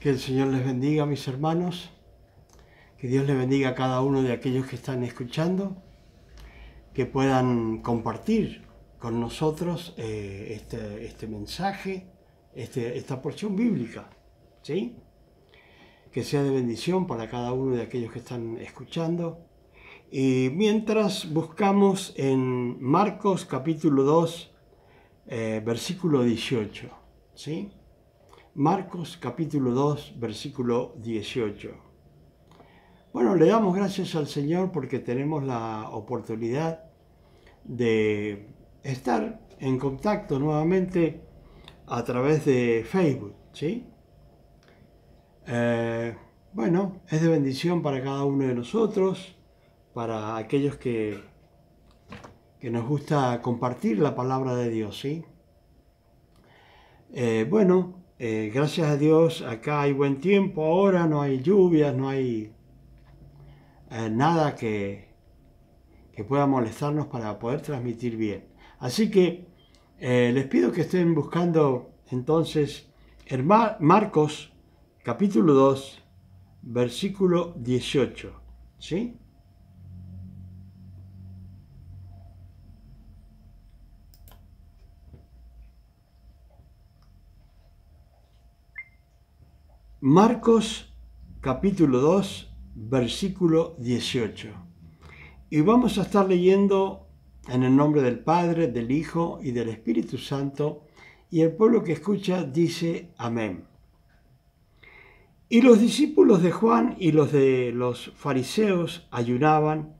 Que el Señor les bendiga, mis hermanos. Que Dios les bendiga a cada uno de aquellos que están escuchando. Que puedan compartir con nosotros este mensaje, esta porción bíblica, ¿sí? Que sea de bendición para cada uno de aquellos que están escuchando. Y mientras buscamos en Marcos capítulo 2, versículo 18, ¿sí? Marcos capítulo 2, versículo 18. Bueno, le damos gracias al Señor porque tenemos la oportunidad de estar en contacto nuevamente a través de Facebook, ¿sí? Bueno, es de bendición para cada uno de nosotros, para aquellos que nos gusta compartir la palabra de Dios, ¿sí? Gracias a Dios, acá hay buen tiempo ahora, no hay lluvias, no hay nada que pueda molestarnos para poder transmitir bien. Así que les pido que estén buscando entonces en Marcos capítulo 2, versículo 18, ¿sí? Marcos capítulo 2, versículo 18. Y vamos a estar leyendo en el nombre del Padre, del Hijo y del Espíritu Santo, y el pueblo que escucha dice amén. Y los discípulos de Juan y los de los fariseos ayunaban,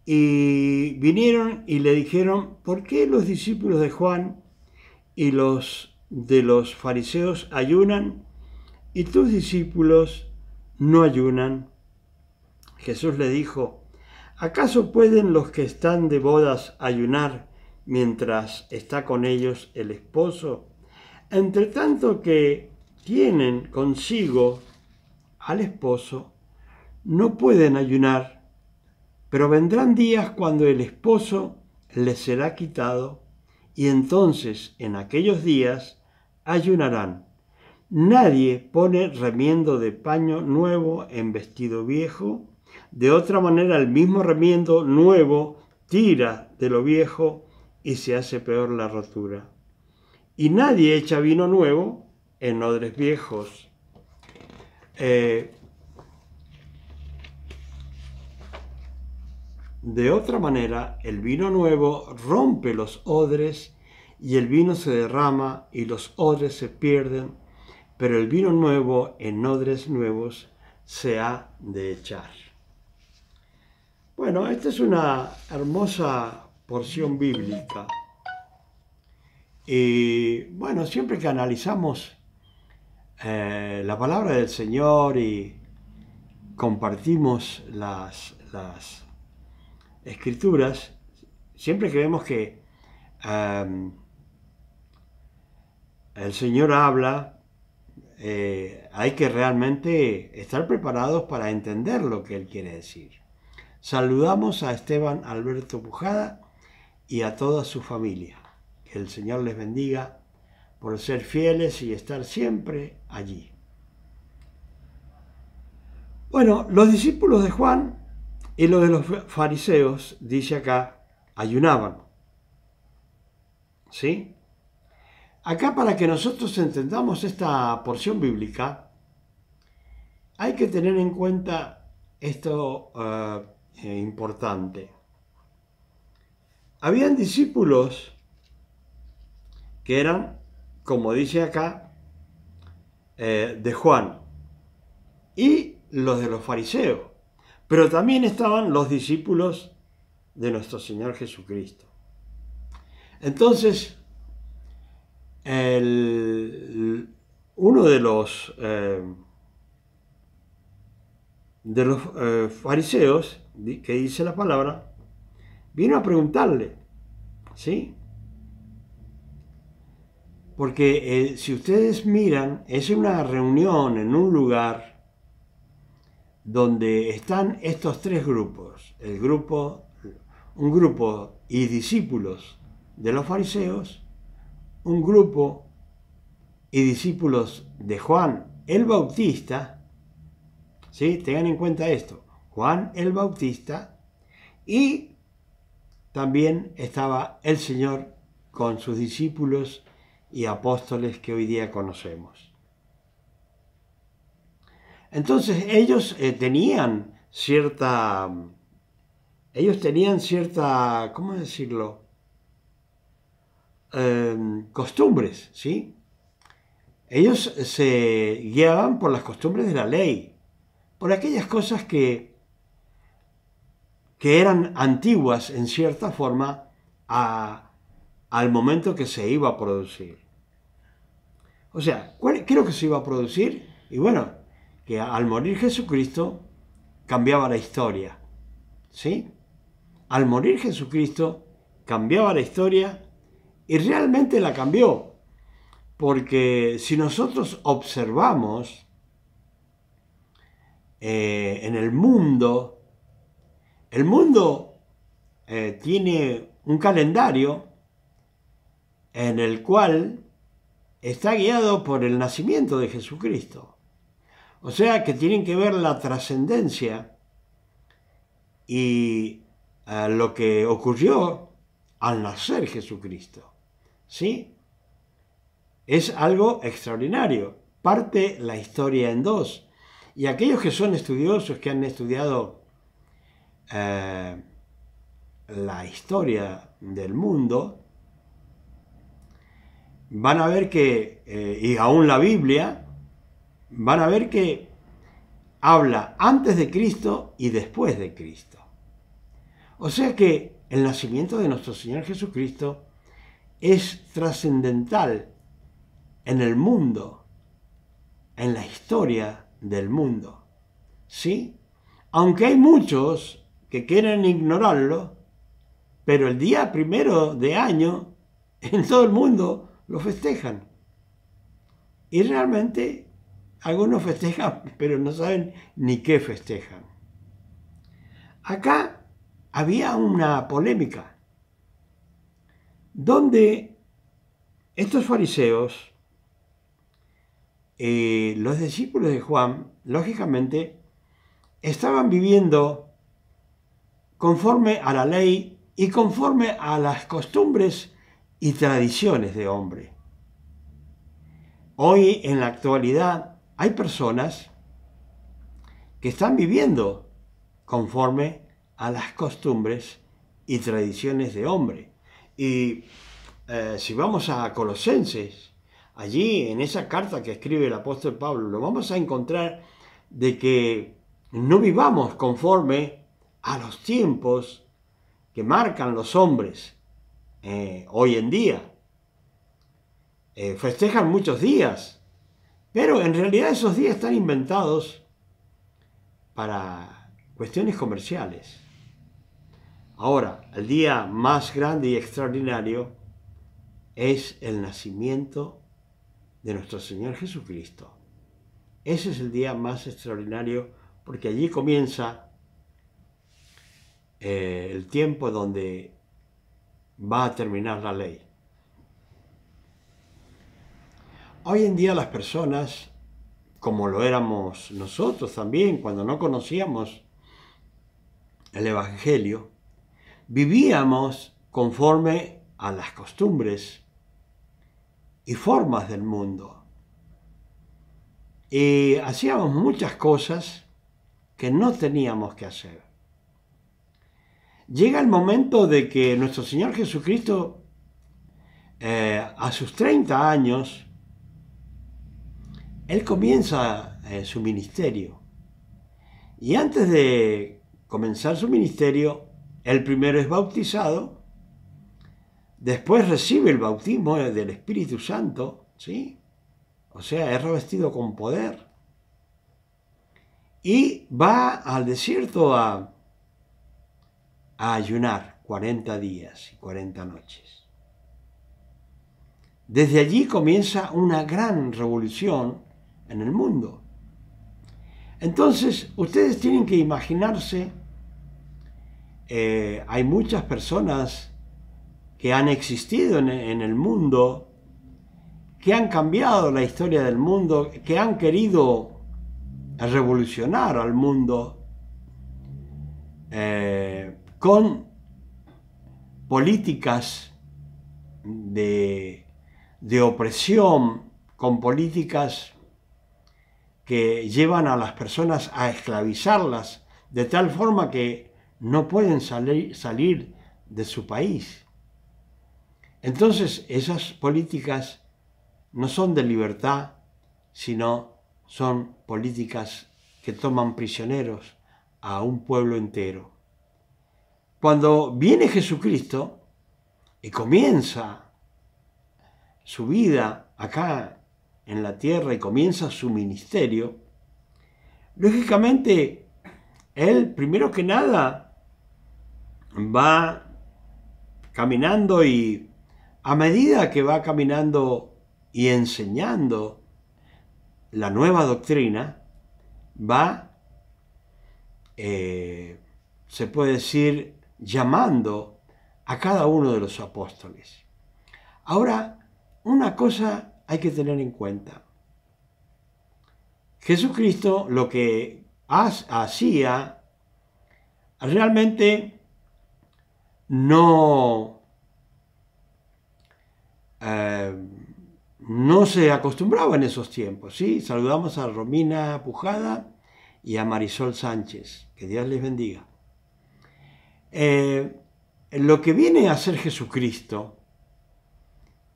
y vinieron y le dijeron: ¿por qué los discípulos de Juan y los de los fariseos ayunan y tus discípulos no ayunan? Jesús le dijo: ¿acaso pueden los que están de bodas ayunar mientras está con ellos el esposo? Entre tanto que tienen consigo al esposo, no pueden ayunar, pero vendrán días cuando el esposo les será quitado, y entonces en aquellos días ayunarán. Nadie pone remiendo de paño nuevo en vestido viejo. De otra manera, el mismo remiendo nuevo tira de lo viejo y se hace peor la rotura. Y nadie echa vino nuevo en odres viejos. De otra manera, el vino nuevo rompe los odres y el vino se derrama y los odres se pierden, pero el vino nuevo en odres nuevos se ha de echar. Bueno, esta es una hermosa porción bíblica. Y bueno, siempre que analizamos la palabra del Señor y compartimos las escrituras, siempre que vemos que el Señor habla, hay que realmente estar preparados para entender lo que Él quiere decir. Saludamos a Esteban Alberto Pujada y a toda su familia. Que el Señor les bendiga por ser fieles y estar siempre allí. Bueno, los discípulos de Juan y los de los fariseos, dice acá, ayunaban. ¿Sí? Acá, para que nosotros entendamos esta porción bíblica, hay que tener en cuenta esto importante. Habían discípulos que eran, como dice acá, de Juan y los de los fariseos, pero también estaban los discípulos de nuestro Señor Jesucristo. Entonces, uno de los fariseos, que dice la palabra, vino a preguntarle, ¿sí? Porque si ustedes miran, es una reunión en un lugar donde están estos tres grupos, un grupo y discípulos de los fariseos, un grupo y discípulos de Juan el Bautista, ¿sí? Tengan en cuenta esto, Juan el Bautista, y también estaba el Señor con sus discípulos y apóstoles que hoy día conocemos. Entonces ellos tenían cierta, ¿cómo decirlo? Costumbres, ¿sí? Ellos se guiaban por las costumbres de la ley, por aquellas cosas que eran antiguas en cierta forma al momento que se iba a producir. O sea, ¿qué es lo que se iba a producir? Y bueno, que al morir Jesucristo cambiaba la historia, ¿sí? Al morir Jesucristo cambiaba la historia y realmente la cambió, porque si nosotros observamos en el mundo tiene un calendario en el cual está guiado por el nacimiento de Jesucristo. O sea que tienen que ver la trascendencia y lo que ocurrió al nacer Jesucristo. ¿Sí? Es algo extraordinario. Parte la historia en dos. Y aquellos que son estudiosos, que han estudiado la historia del mundo, van a ver que, y aún la Biblia, van a ver que habla antes de Cristo y después de Cristo. O sea que el nacimiento de nuestro Señor Jesucristo es trascendental en el mundo, en la historia del mundo. ¿Sí? Aunque hay muchos que quieren ignorarlo, pero el día 1 de año en todo el mundo lo festejan. Y realmente algunos festejan, pero no saben ni qué festejan. Acá había una polémica donde estos fariseos, los discípulos de Juan, lógicamente, estaban viviendo conforme a la ley y conforme a las costumbres y tradiciones de hombre. Hoy, en la actualidad, hay personas que están viviendo conforme a las costumbres y tradiciones de hombre. Y si vamos a Colosenses, allí en esa carta que escribe el apóstol Pablo, lo vamos a encontrar de que no vivamos conforme a los tiempos que marcan los hombres hoy en día. Festejan muchos días, pero en realidad esos días están inventados para cuestiones comerciales. Ahora, el día más grande y extraordinario es el nacimiento de nuestro Señor Jesucristo. Ese es el día más extraordinario porque allí comienza el tiempo donde va a terminar la ley. Hoy en día las personas, como lo éramos nosotros también cuando no conocíamos el Evangelio, vivíamos conforme a las costumbres y formas del mundo. Y hacíamos muchas cosas que no teníamos que hacer. Llega el momento de que nuestro Señor Jesucristo, a sus 30 años, Él comienza su ministerio. Y antes de comenzar su ministerio, Él primero es bautizado, después recibe el bautismo del Espíritu Santo, ¿sí? O sea, es revestido con poder. Y va al desierto a ayunar 40 días y 40 noches. Desde allí comienza una gran revolución en el mundo. Entonces, ustedes tienen que imaginarse, hay muchas personas que han existido en el mundo que han cambiado la historia del mundo, que han querido revolucionar al mundo con políticas de opresión, con políticas que llevan a las personas a esclavizarlas de tal forma que no pueden salir de su país. Entonces esas políticas no son de libertad, sino son políticas que toman prisioneros a un pueblo entero. Cuando viene Jesucristo y comienza su vida acá en la tierra y comienza su ministerio, lógicamente Él, primero que nada, va caminando y a medida que va caminando y enseñando la nueva doctrina, va, se puede decir, llamando a cada uno de los apóstoles. Ahora, una cosa hay que tener en cuenta. Jesucristo lo que hacía realmente no se acostumbraba en esos tiempos, ¿sí? Saludamos a Romina Pujada y a Marisol Sánchez, que Dios les bendiga. Lo que viene a hacer Jesucristo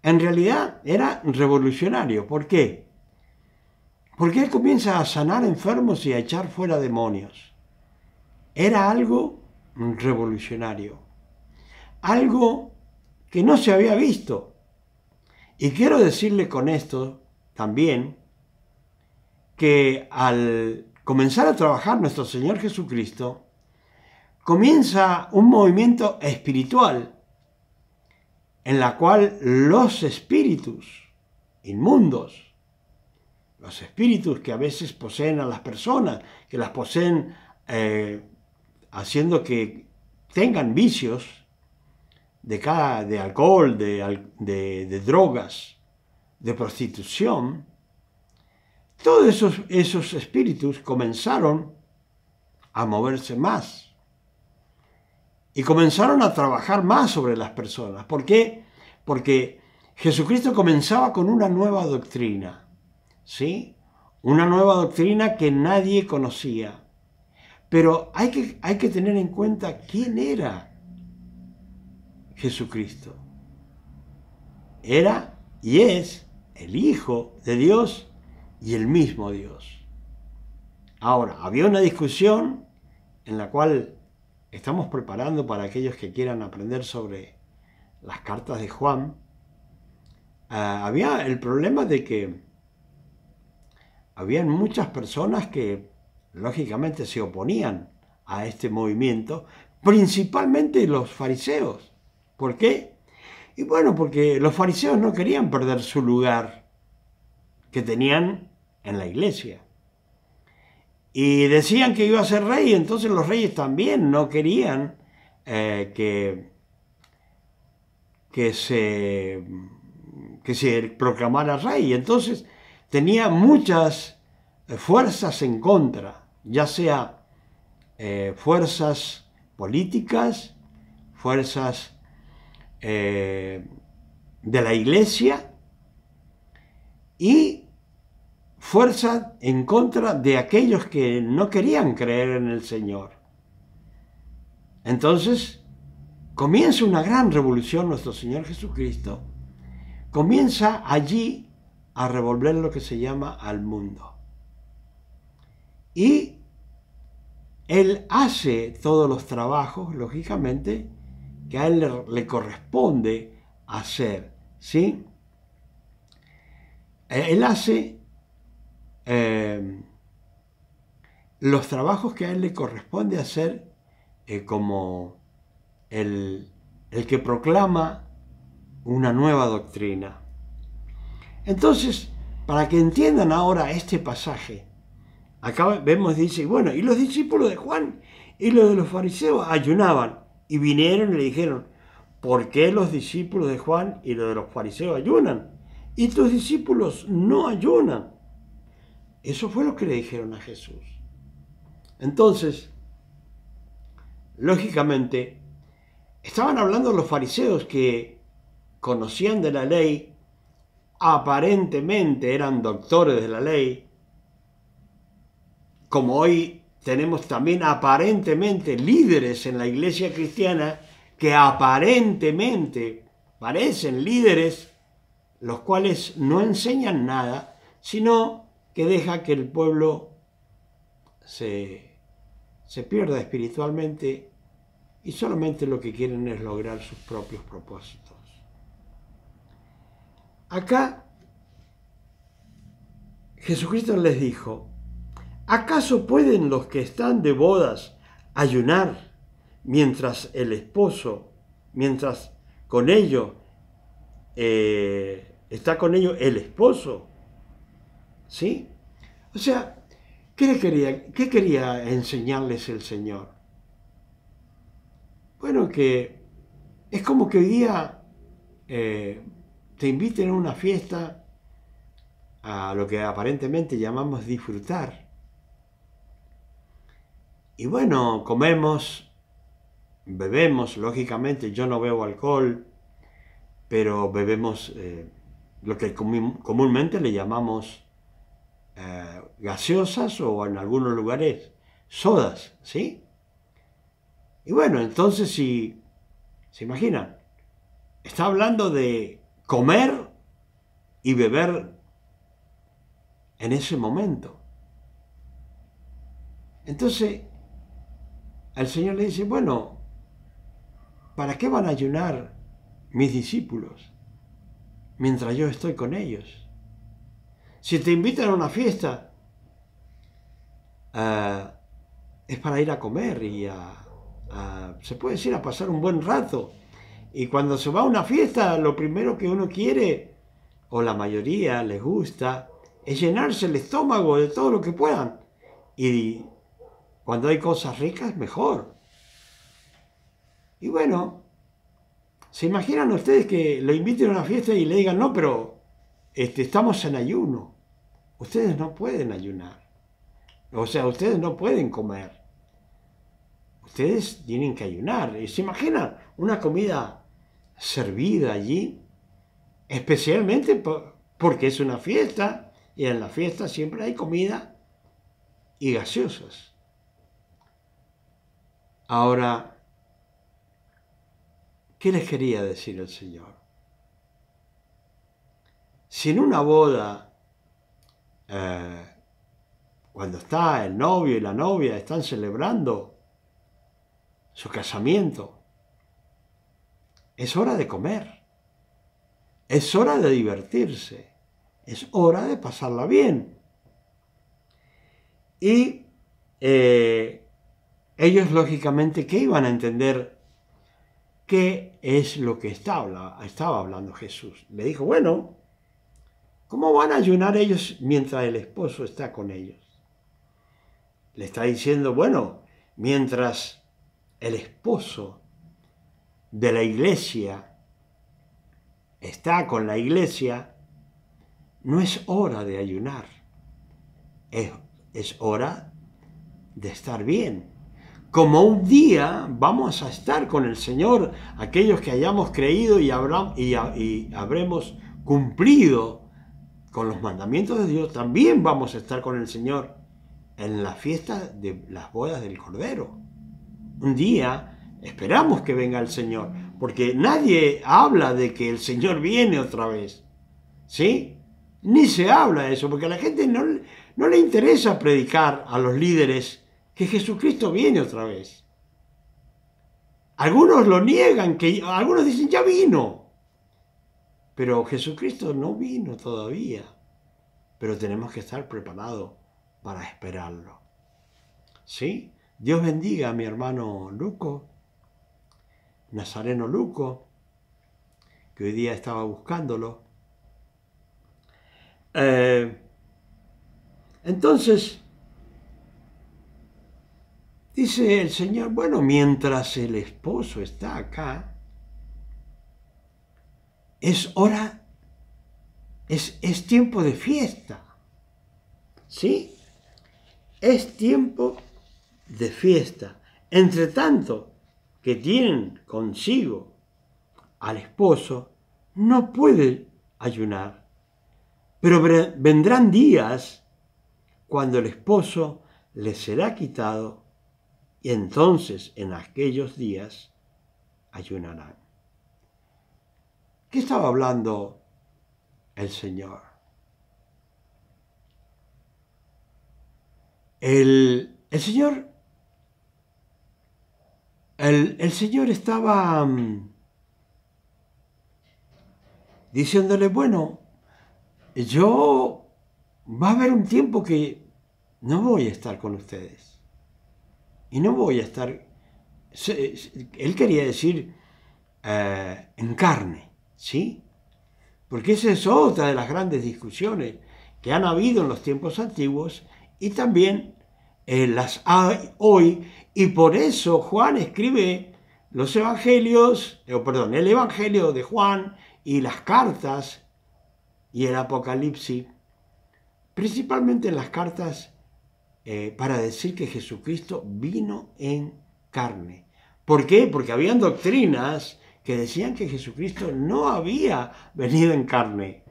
en realidad era revolucionario. ¿Por qué? Porque Él comienza a sanar enfermos y a echar fuera demonios. Era algo revolucionario, algo que no se había visto. Y quiero decirle con esto también que al comenzar a trabajar nuestro Señor Jesucristo, comienza un movimiento espiritual en la cual los espíritus inmundos, los espíritus que a veces poseen a las personas, que las poseen haciendo que tengan vicios de alcohol, de drogas, de prostitución, todos esos espíritus comenzaron a moverse más y comenzaron a trabajar más sobre las personas. ¿Por qué? Porque Jesucristo comenzaba con una nueva doctrina, ¿sí? Una nueva doctrina que nadie conocía. Pero hay que tener en cuenta quién era Jesucristo. Era y es el Hijo de Dios y el mismo Dios. Ahora, había una discusión en la cual estamos preparando para aquellos que quieran aprender sobre las cartas de Juan. Había el problema de que habían muchas personas que lógicamente se oponían a este movimiento, principalmente los fariseos. ¿Por qué? Y bueno, porque los fariseos no querían perder su lugar que tenían en la iglesia. Y decían que iba a ser rey, entonces los reyes también no querían que se proclamara rey. Entonces tenía muchas fuerzas en contra, ya sea fuerzas políticas, fuerzas de la iglesia y fuerzas en contra de aquellos que no querían creer en el Señor. Entonces comienza una gran revolución nuestro Señor Jesucristo. Comienza allí a revolver lo que se llama al mundo. Y Él hace todos los trabajos, lógicamente, que a Él le corresponde hacer, ¿sí? Él hace los trabajos que a Él le corresponde hacer como el que proclama una nueva doctrina. Entonces, para que entiendan ahora este pasaje, acá vemos, dice, bueno, y los discípulos de Juan y los de los fariseos ayunaban y vinieron y le dijeron, ¿por qué los discípulos de Juan y los de los fariseos ayunan y tus discípulos no ayunan. Eso fue lo que le dijeron a Jesús. Entonces, lógicamente, estaban hablando los fariseos que conocían de la ley, aparentemente eran doctores de la ley, como hoy tenemos también aparentemente líderes en la iglesia cristiana que aparentemente parecen líderes, los cuales no enseñan nada, sino que deja que el pueblo se pierda espiritualmente y solamente lo que quieren es lograr sus propios propósitos. Acá Jesucristo les dijo: ¿acaso pueden los que están de bodas ayunar mientras con ellos está con ellos el esposo? ¿Sí? O sea, ¿qué quería enseñarles el Señor? Bueno, que es como que hoy día te inviten a una fiesta, a lo que aparentemente llamamos disfrutar. Y bueno, comemos, bebemos, lógicamente yo no bebo alcohol, pero bebemos lo que comúnmente le llamamos gaseosas o en algunos lugares sodas, ¿sí? Y bueno, entonces si se imaginan, está hablando de comer y beber en ese momento. Entonces, al Señor le dice: bueno, ¿para qué van a ayunar mis discípulos mientras yo estoy con ellos? Si te invitan a una fiesta, es para ir a comer y se puede decir, a pasar un buen rato. Y cuando se va a una fiesta, lo primero que uno quiere, o la mayoría les gusta, es llenarse el estómago de todo lo que puedan. Y cuando hay cosas ricas, mejor. Y bueno, ¿se imaginan ustedes que lo inviten a una fiesta y le digan: no, pero estamos en ayuno? Ustedes no pueden ayunar. O sea, ustedes no pueden comer. Ustedes tienen que ayunar. ¿Y se imaginan una comida servida allí? Especialmente porque es una fiesta, y en la fiesta siempre hay comida y gaseosas. Ahora, ¿qué les quería decir el Señor? Si en una boda, cuando está el novio y la novia, están celebrando su casamiento, es hora de comer, es hora de divertirse, es hora de pasarla bien. Y ellos, lógicamente, ¿qué iban a entender? ¿Qué es lo que estaba hablando Jesús? Le dijo: bueno, ¿cómo van a ayunar ellos mientras el esposo está con ellos? Le está diciendo: bueno, mientras el esposo de la iglesia está con la iglesia, no es hora de ayunar, es hora de estar bien. Como un día vamos a estar con el Señor, aquellos que hayamos creído y habremos cumplido con los mandamientos de Dios, también vamos a estar con el Señor en la fiesta de las bodas del Cordero. Un día esperamos que venga el Señor, porque nadie habla de que el Señor viene otra vez, ¿sí? Ni se habla de eso, porque a la gente no le interesa predicar a los líderes que Jesucristo viene otra vez. Algunos lo niegan, algunos dicen: ya vino. Pero Jesucristo no vino todavía. Pero tenemos que estar preparados para esperarlo. ¿Sí? Dios bendiga a mi hermano Luco, Nazareno Luco, que hoy día estaba buscándolo. Entonces, dice el Señor: bueno, mientras el esposo está acá, es hora es tiempo de fiesta. ¿Sí? Es tiempo de fiesta. Entre tanto que tienen consigo al esposo, no puede ayunar. Pero vendrán días cuando el esposo les será quitado y entonces en aquellos días ayunarán. ¿Qué estaba hablando el Señor? El Señor estaba diciéndole, bueno, va a haber un tiempo que no voy a estar con ustedes. Y no voy a estar, él quería decir en carne, ¿sí? Porque esa es otra de las grandes discusiones que han habido en los tiempos antiguos y también las hay hoy. Y por eso Juan escribe los evangelios, el evangelio de Juan y las cartas y el Apocalipsis, principalmente en las cartas para decir que Jesucristo vino en carne. ¿Por qué? Porque habían doctrinas que decían que Jesucristo no había venido en carne.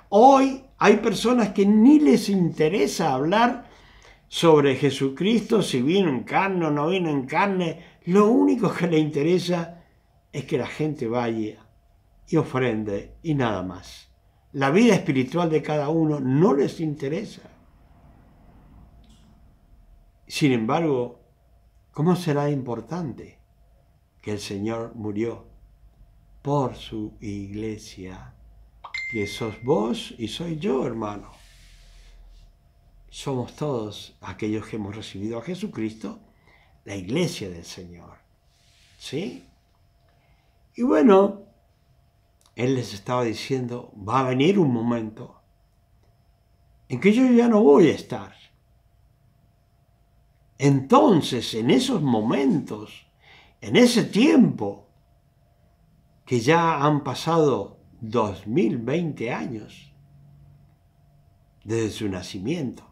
Hoy hay personas que ni les interesa hablar sobre Jesucristo, si vino en carne o no vino en carne. Lo único que le interesa es que la gente vaya y ofrende y nada más. La vida espiritual de cada uno no les interesa. Sin embargo, ¿cómo será importante que el Señor murió por su iglesia? Que sos vos y soy yo, hermano. Somos todos aquellos que hemos recibido a Jesucristo, la iglesia del Señor. ¿Sí? Y bueno, Él les estaba diciendo, va a venir un momento en que yo ya no voy a estar. Entonces, en esos momentos, en ese tiempo, que ya han pasado 2020 años desde su nacimiento,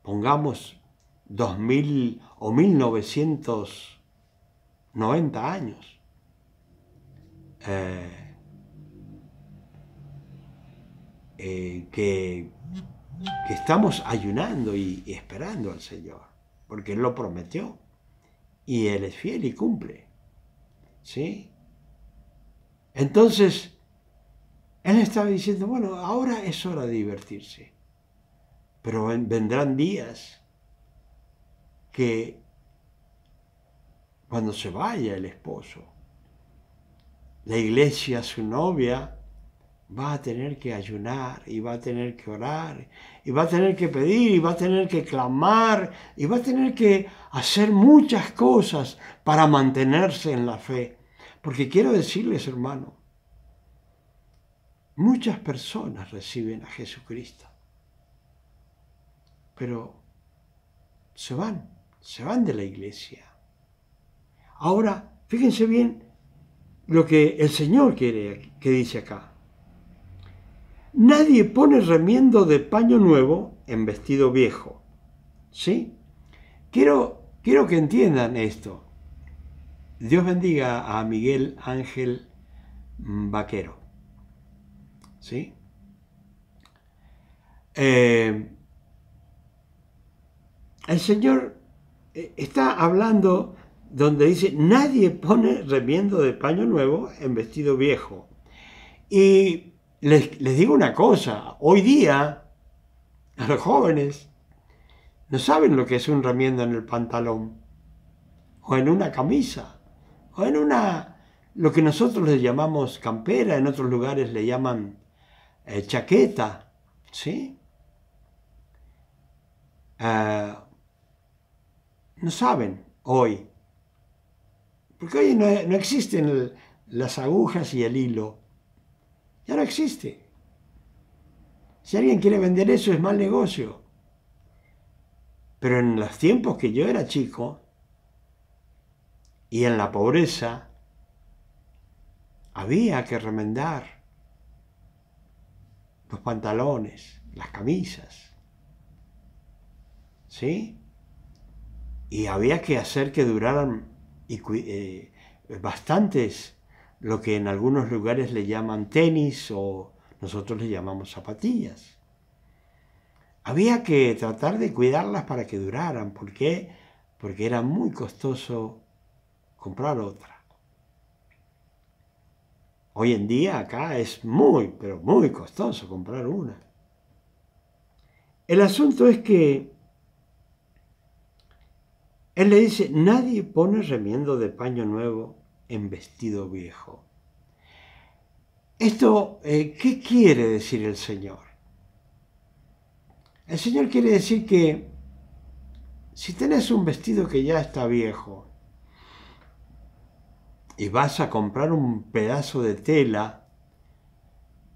pongamos 2000 o 1990 años, que estamos ayunando y esperando al Señor, porque Él lo prometió y Él es fiel y cumple, ¿sí? Entonces, Él estaba diciendo, bueno, ahora es hora de divertirse, pero vendrán días que cuando se vaya el esposo, la iglesia, su novia, va a tener que ayunar y va a tener que orar y va a tener que pedir y va a tener que clamar y va a tener que hacer muchas cosas para mantenerse en la fe. Porque quiero decirles, hermano, muchas personas reciben a Jesucristo, pero se van de la iglesia. Ahora, fíjense bien lo que el Señor quiere que dice acá. Nadie pone remiendo de paño nuevo en vestido viejo. ¿Sí? Quiero que entiendan esto. Dios bendiga a Miguel Ángel Vaquero. ¿Sí? El Señor está hablando donde dice, nadie pone remiendo de paño nuevo en vestido viejo. Y les digo una cosa, hoy día a los jóvenes no saben lo que es un remiendo en el pantalón, o en una camisa, o en lo que nosotros le llamamos campera, en otros lugares le llaman chaqueta, ¿sí? No saben hoy, porque hoy no existen las agujas y el hilo, ya no existe. Si alguien quiere vender eso es mal negocio. Pero en los tiempos que yo era chico y en la pobreza, había que remendar los pantalones, las camisas, ¿sí? Y había que hacer que duraran bastantes, lo que en algunos lugares le llaman tenis o nosotros le llamamos zapatillas. Había que tratar de cuidarlas para que duraran. ¿Por qué? Porque era muy costoso comprar otra. Hoy en día acá es muy, pero muy costoso comprar una. El asunto es que él le dice, nadie pone remiendo de paño nuevo en vestido viejo. Esto, ¿qué quiere decir el Señor? El Señor quiere decir que si tenés un vestido que ya está viejo y vas a comprar un pedazo de tela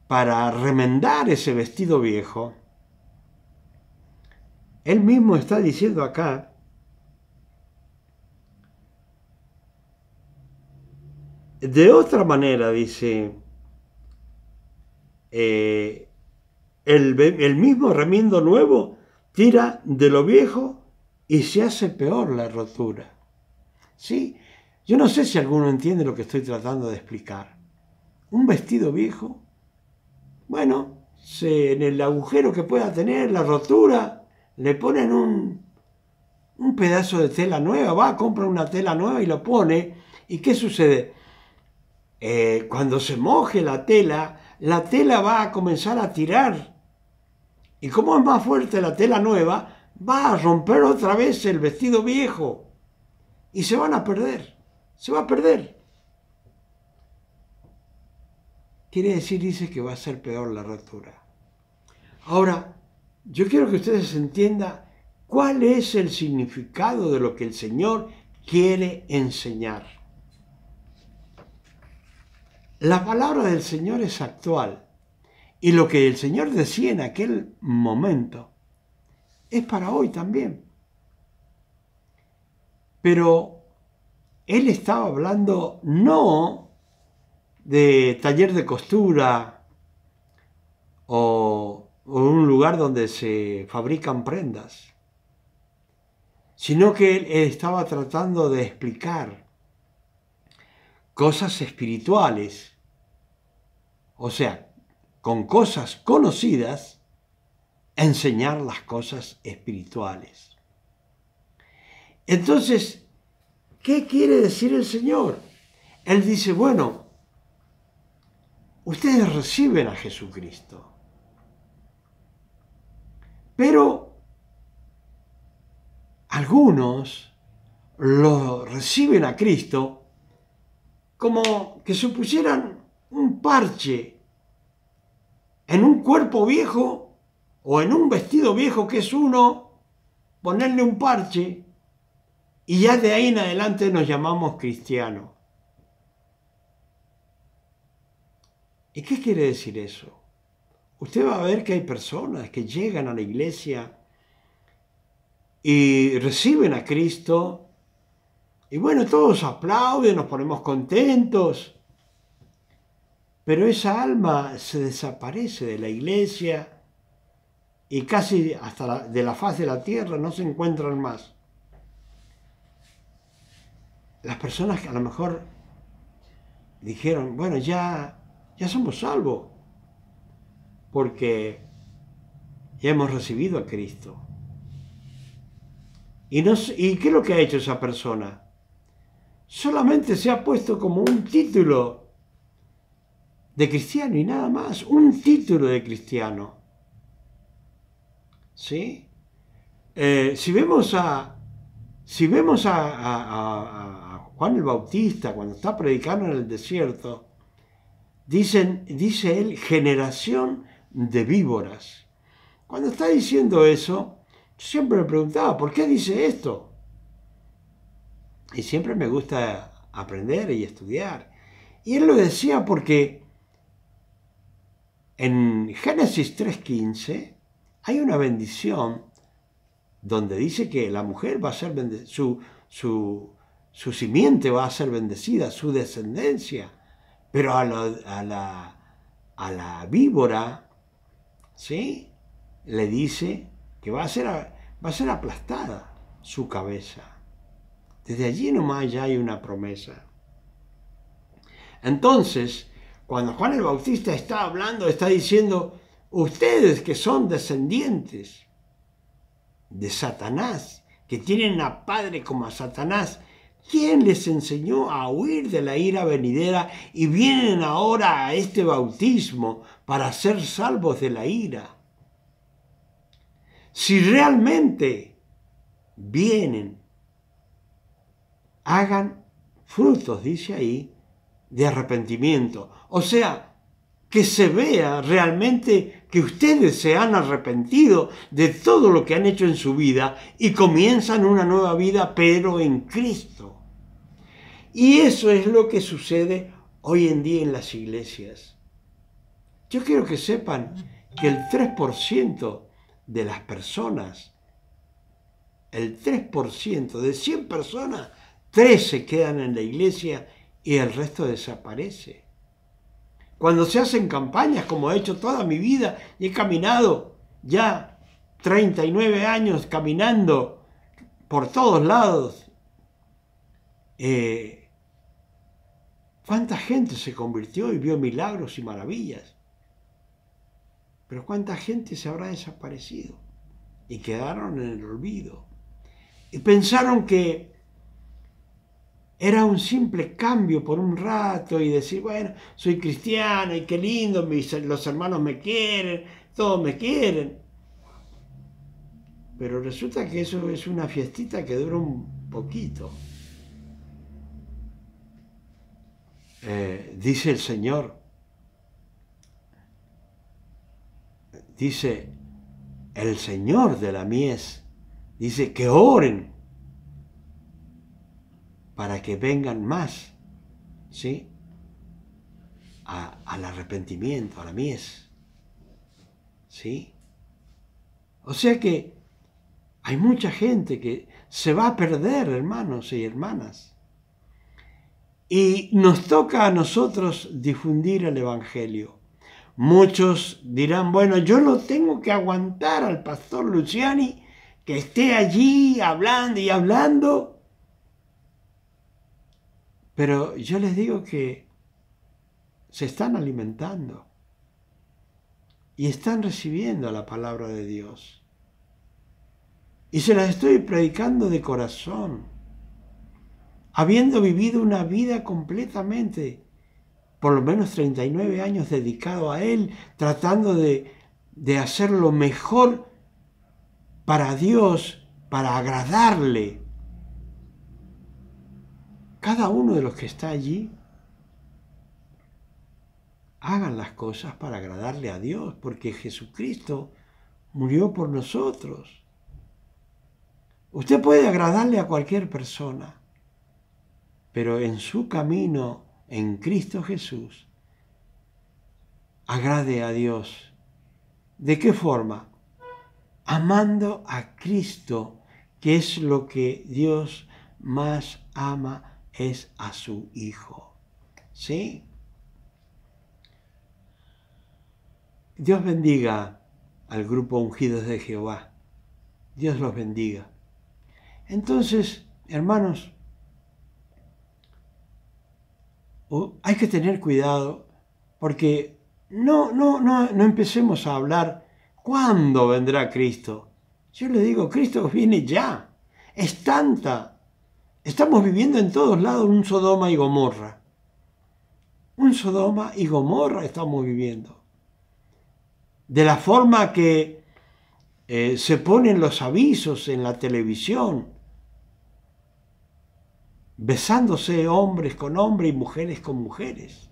para remendar ese vestido viejo, Él mismo está diciendo acá, de otra manera, dice, el mismo remiendo nuevo tira de lo viejo y se hace peor la rotura. ¿Sí? Yo no sé si alguno entiende lo que estoy tratando de explicar. Un vestido viejo, bueno, en el agujero que pueda tener, la rotura, le ponen un pedazo de tela nueva, va, compra una tela nueva y lo pone. ¿Y qué sucede? Cuando se moje la tela va a comenzar a tirar. Y como es más fuerte la tela nueva, va a romper otra vez el vestido viejo. Y se van a perder. Se va a perder. Quiere decir, dice, que va a ser peor la rotura. Ahora, yo quiero que ustedes entiendan cuál es el significado de lo que el Señor quiere enseñar. La palabra del Señor es actual y lo que el Señor decía en aquel momento es para hoy también. Pero Él estaba hablando no de taller de costura o un lugar donde se fabrican prendas, sino que Él estaba tratando de explicar cosas espirituales. O sea, con cosas conocidas, enseñar las cosas espirituales. Entonces, ¿qué quiere decir el Señor? Él dice, bueno, ustedes reciben a Jesucristo, pero algunos lo reciben a Cristo como que se pusieran un parche en un cuerpo viejo o en un vestido viejo que es uno, ponerle un parche y ya de ahí en adelante nos llamamos cristianos. ¿Y qué quiere decir eso? Usted va a ver que hay personas que llegan a la iglesia y reciben a Cristo y bueno, todos aplauden, nos ponemos contentos. Pero esa alma se desaparece de la iglesia y casi hasta de la faz de la tierra no se encuentran más. Las personas que a lo mejor dijeron, bueno, ya somos salvos, porque ya hemos recibido a Cristo. ¿Y qué es lo que ha hecho esa persona? Solamente se ha puesto como un título de cristiano y nada más, un título de cristiano. ¿Sí? Si vemos a Juan el Bautista cuando está predicando en el desierto, dice él, generación de víboras. Cuando está diciendo eso, yo siempre me preguntaba, ¿por qué dice esto? Y siempre me gusta aprender y estudiar. Y él lo decía porque en Génesis 3:15 hay una bendición donde dice que la mujer va a ser su simiente va a ser bendecida, su descendencia. Pero a la víbora, ¿sí?, le dice que va a ser aplastada su cabeza. Desde allí nomás ya hay una promesa. Entonces, cuando Juan el Bautista está hablando, está diciendo, ustedes que son descendientes de Satanás, que tienen a padre como a Satanás, ¿quién les enseñó a huir de la ira venidera y vienen ahora a este bautismo para ser salvos de la ira? Si realmente vienen, hagan frutos, dice ahí, de arrepentimiento. O sea, que se vea realmente que ustedes se han arrepentido de todo lo que han hecho en su vida y comienzan una nueva vida, pero en Cristo. Y eso es lo que sucede hoy en día en las iglesias. Yo quiero que sepan que el 3% de las personas, el 3% de 100 personas, 3 se quedan en la iglesia y el resto desaparece. Cuando se hacen campañas, como he hecho toda mi vida, y he caminado ya 39 años caminando por todos lados, ¿cuánta gente se convirtió y vio milagros y maravillas? Pero ¿cuánta gente se habrá desaparecido y quedaron en el olvido? Y pensaron que era un simple cambio por un rato y decir, bueno, soy cristiano y qué lindo, los hermanos me quieren, todos me quieren. Pero resulta que eso es una fiestita que dura un poquito. Dice el Señor, dice el Señor de la mies, dice que oren para que vengan más, ¿sí?, al arrepentimiento, a la mies, ¿sí? O sea que hay mucha gente que se va a perder, hermanos y hermanas. Y nos toca a nosotros difundir el Evangelio. Muchos dirán, bueno, yo lo tengo que aguantar al pastor Luciani, que esté allí hablando y hablando. Pero yo les digo que se están alimentando y están recibiendo la palabra de Dios. Y se las estoy predicando de corazón, habiendo vivido una vida completamente, por lo menos 39 años dedicado a Él, tratando de hacer lo mejor para Dios, para agradarle. Cada uno de los que está allí, hagan las cosas para agradarle a Dios, porque Jesucristo murió por nosotros. Usted puede agradarle a cualquier persona, pero en su camino, en Cristo Jesús, agrade a Dios. ¿De qué forma? Amando a Cristo, que es lo que Dios más ama, es a su Hijo. ¿Sí? Dios bendiga al grupo Ungidos de Jehová. Dios los bendiga. Entonces, hermanos, hay que tener cuidado porque no empecemos a hablar cuándo vendrá Cristo. Yo le digo, Cristo viene ya. Es tanta. Estamos viviendo en todos lados un Sodoma y Gomorra. Un Sodoma y Gomorra estamos viviendo. De la forma que se ponen los avisos en la televisión, besándose hombres con hombres y mujeres con mujeres.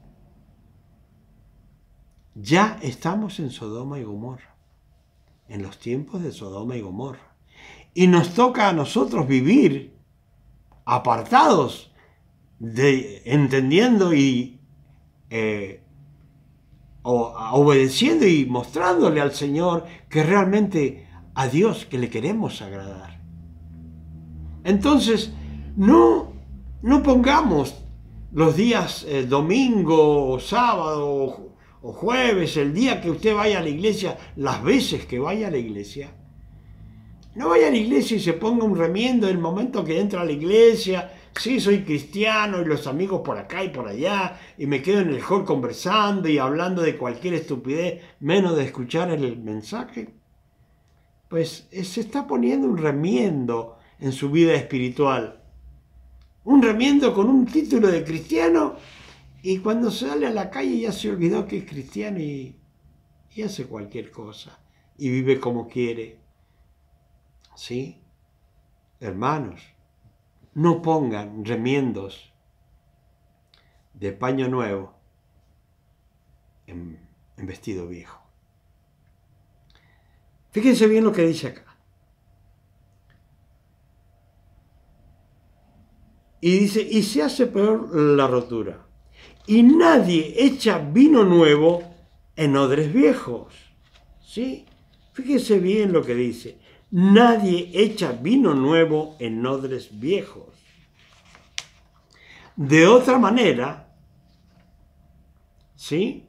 Ya estamos en Sodoma y Gomorra, en los tiempos de Sodoma y Gomorra. Y nos toca a nosotros vivir apartados, entendiendo y obedeciendo y mostrándole al Señor que realmente a Dios que le queremos agradar. Entonces, no pongamos los días domingo o sábado o jueves, el día que usted vaya a la iglesia, las veces que vaya a la iglesia. No vaya a la iglesia y se ponga un remiendo el momento que entra a la iglesia. Sí, soy cristiano y los amigos por acá y por allá, y me quedo en el hall conversando y hablando de cualquier estupidez, menos de escuchar el mensaje. Pues se está poniendo un remiendo en su vida espiritual. Un remiendo con un título de cristiano, y cuando sale a la calle ya se olvidó que es cristiano y hace cualquier cosa y vive como quiere. ¿Sí? Hermanos, no pongan remiendos de paño nuevo en vestido viejo. Fíjense bien lo que dice acá. Y dice, y se hace peor la rotura. Y nadie echa vino nuevo en odres viejos. ¿Sí? Fíjense bien lo que dice. Nadie echa vino nuevo en odres viejos. De otra manera, ¿sí?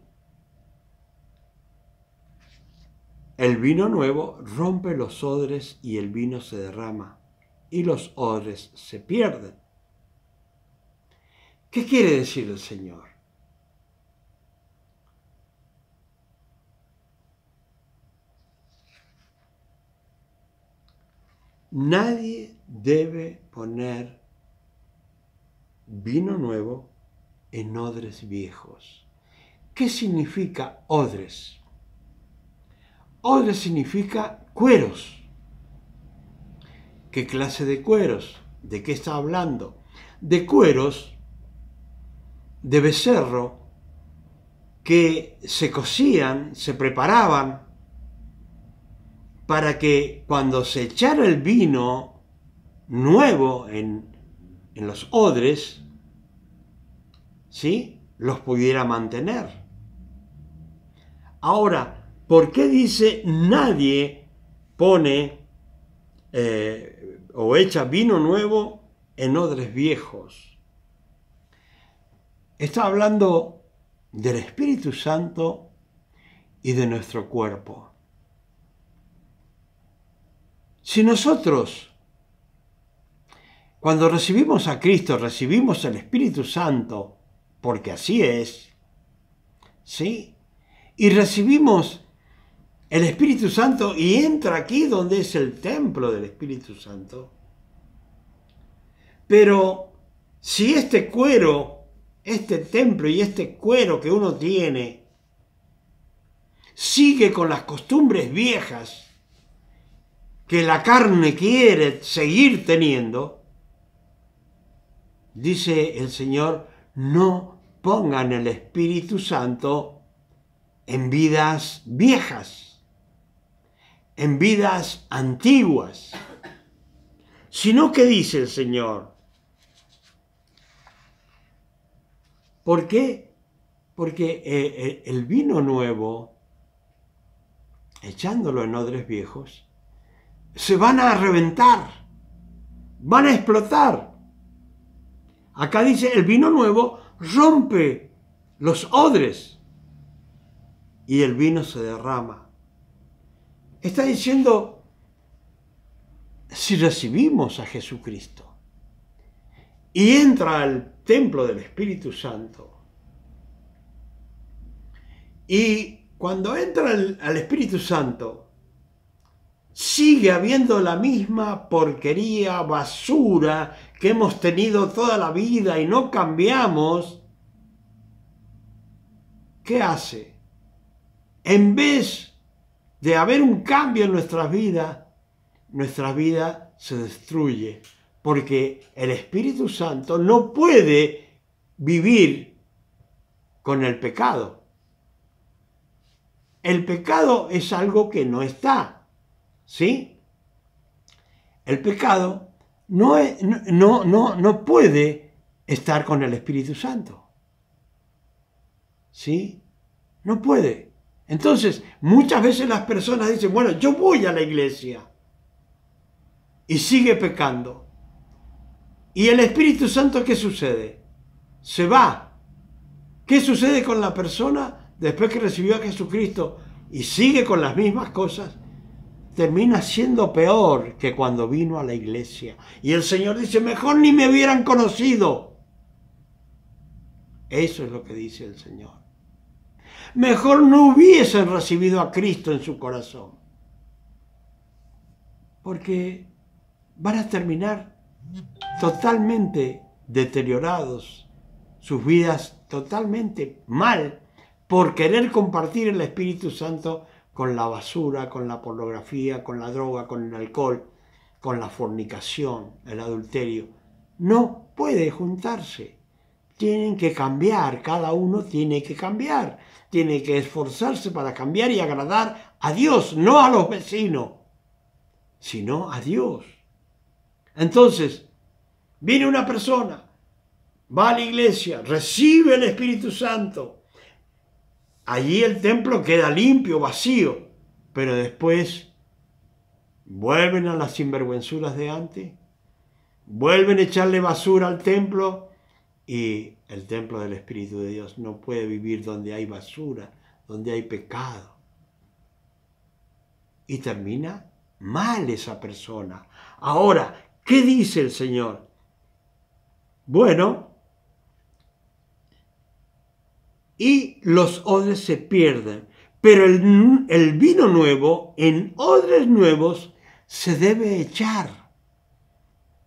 El vino nuevo rompe los odres y el vino se derrama y los odres se pierden. ¿Qué quiere decir el Señor? Nadie debe poner vino nuevo en odres viejos. ¿Qué significa odres? Odres significa cueros. ¿Qué clase de cueros? ¿De qué está hablando? De cueros de becerro que se cocían, se preparaban para que cuando se echara el vino nuevo en los odres, ¿sí?, los pudiera mantener. Ahora, ¿por qué dice nadie pone o echa vino nuevo en odres viejos? Está hablando del Espíritu Santo y de nuestro cuerpo. Si nosotros, cuando recibimos a Cristo, recibimos el Espíritu Santo, porque así es, ¿sí? Y recibimos el Espíritu Santo y entra aquí donde es el templo del Espíritu Santo. Pero si este cuero, este templo y este cuero que uno tiene sigue con las costumbres viejas que la carne quiere seguir teniendo, dice el Señor, no pongan el Espíritu Santo en vidas viejas, en vidas antiguas, sino que dice el Señor. ¿Por qué? Porque el vino nuevo, echándolo en odres viejos, se van a reventar, van a explotar. Acá dice, el vino nuevo rompe los odres y el vino se derrama. Está diciendo, si recibimos a Jesucristo y entra al templo del Espíritu Santo, y cuando entra al Espíritu Santo, sigue habiendo la misma porquería, basura que hemos tenido toda la vida y no cambiamos, ¿qué hace? En vez de haber un cambio en nuestra vida se destruye, porque el Espíritu Santo no puede vivir con el pecado. El pecado es algo que no está, ¿sí? El pecado no puede estar con el Espíritu Santo, ¿sí? No puede. Entonces, muchas veces las personas dicen, bueno, yo voy a la iglesia, y sigue pecando. ¿Y el Espíritu Santo qué sucede? se va. ¿Qué sucede con la persona después que recibió a Jesucristo y sigue con las mismas cosas? Termina siendo peor que cuando vino a la iglesia. Y el Señor dice, mejor ni me hubieran conocido. Eso es lo que dice el Señor. Mejor no hubiesen recibido a Cristo en su corazón. Porque van a terminar totalmente deteriorados, sus vidas totalmente mal, por querer compartir el Espíritu Santo con la basura, con la pornografía, con la droga, con el alcohol, con la fornicación, el adulterio. No puede juntarse. Tienen que cambiar, cada uno tiene que cambiar. Tiene que esforzarse para cambiar y agradar a Dios, no a los vecinos, sino a Dios. Entonces, viene una persona, va a la iglesia, recibe el Espíritu Santo. Allí el templo queda limpio, vacío, pero después vuelven a las sinvergüenzuras de antes, vuelven a echarle basura al templo y el templo del Espíritu de Dios no puede vivir donde hay basura, donde hay pecado. Y termina mal esa persona. Ahora, ¿qué dice el Señor? Bueno, y los odres se pierden, pero el vino nuevo en odres nuevos se debe echar.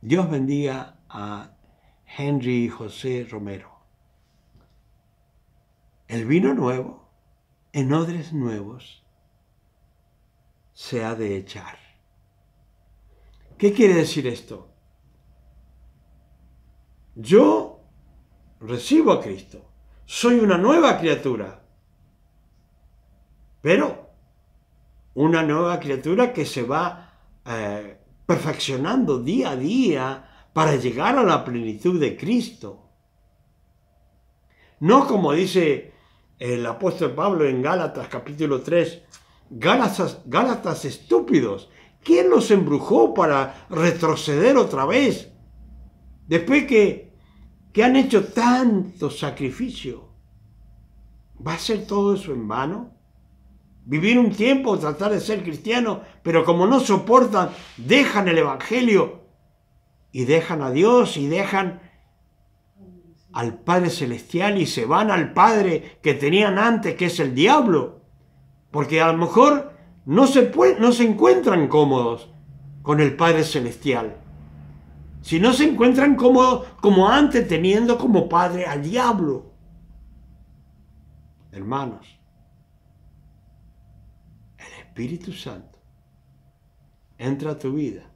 Dios bendiga a Henry José Romero. El vino nuevo en odres nuevos se ha de echar. ¿Qué quiere decir esto? Yo recibo a Cristo. Soy una nueva criatura, pero una nueva criatura que se va perfeccionando día a día para llegar a la plenitud de Cristo. No como dice el apóstol Pablo en Gálatas capítulo 3, Gálatas estúpidos, ¿quién los embrujó para retroceder otra vez? Después que han hecho tanto sacrificio, ¿va a ser todo eso en vano? Vivir un tiempo, tratar de ser cristiano, pero como no soportan, dejan el Evangelio y dejan a Dios y dejan al Padre Celestial y se van al Padre que tenían antes, que es el diablo. Porque a lo mejor no se encuentran cómodos con el Padre Celestial. Si no se encuentran cómodos como antes teniendo como padre al diablo. Hermanos, el Espíritu Santo entra a tu vida.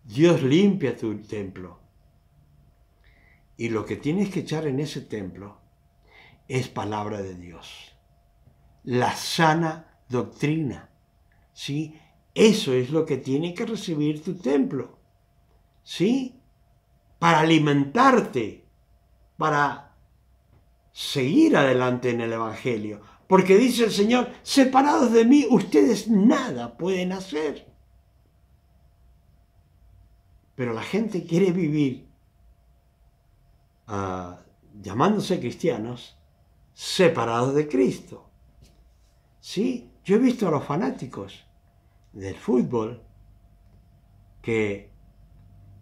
Dios limpia tu templo. Y lo que tienes que echar en ese templo es palabra de Dios. La sana doctrina. ¿Sí? Eso es lo que tiene que recibir tu templo. ¿Sí? Para alimentarte, para seguir adelante en el Evangelio. Porque dice el Señor, separados de mí, ustedes nada pueden hacer. Pero la gente quiere vivir llamándose cristianos, separados de Cristo. ¿Sí? Yo he visto a los fanáticos del fútbol que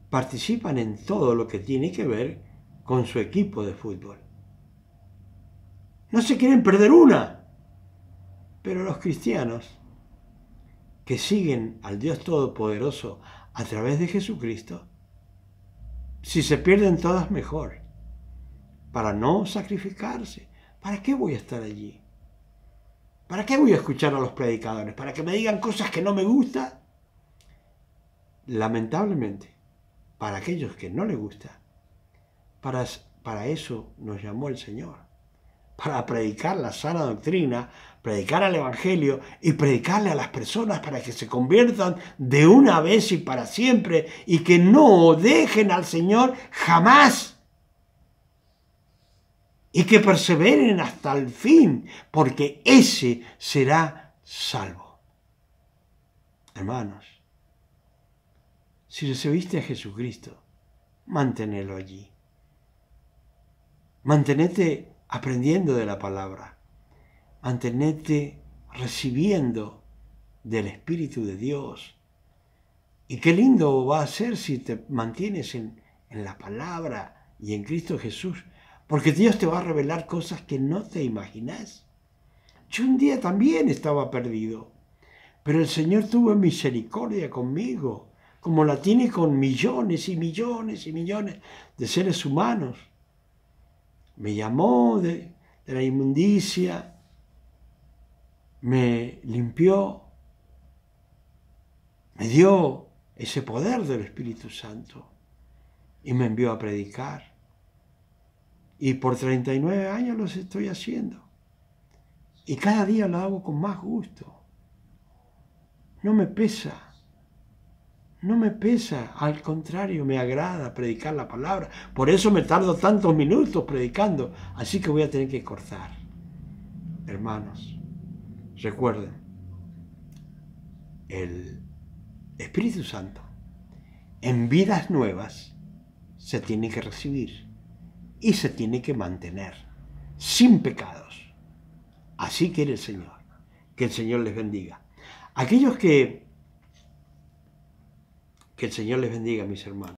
participan en todo lo que tiene que ver con su equipo de fútbol. No se quieren perder una. Pero los cristianos que siguen al Dios Todopoderoso a través de Jesucristo, si se pierden todas, mejor. Para no sacrificarse. ¿Para qué voy a estar allí? ¿Para qué voy a escuchar a los predicadores? ¿Para que me digan cosas que no me gustan? Lamentablemente, para aquellos que no les gusta, para eso nos llamó el Señor. Para predicar la sana doctrina, predicar el Evangelio y predicarle a las personas para que se conviertan de una vez y para siempre y que no dejen al Señor jamás. Y que perseveren hasta el fin, porque ese será salvo. Hermanos, si recibiste a Jesucristo, manténelo allí. Mantenete aprendiendo de la palabra. Mantenete recibiendo del Espíritu de Dios. Y qué lindo va a ser si te mantienes en la palabra y en Cristo Jesús, porque Dios te va a revelar cosas que no te imaginas. Yo un día también estaba perdido, pero el Señor tuvo misericordia conmigo, como la tiene con millones y millones y millones de seres humanos. Me llamó de la inmundicia, me limpió, me dio ese poder del Espíritu Santo y me envió a predicar. Y por 39 años los estoy haciendo. Y cada día lo hago con más gusto. No me pesa. No me pesa, al contrario, me agrada predicar la palabra. Por eso me tardo tantos minutos predicando. Así que voy a tener que cortar. Hermanos, recuerden, el Espíritu Santo en vidas nuevas se tiene que recibir y se tiene que mantener sin pecados. Así quiere el Señor. Que el Señor les bendiga. Aquellos que el Señor les bendiga, mis hermanos.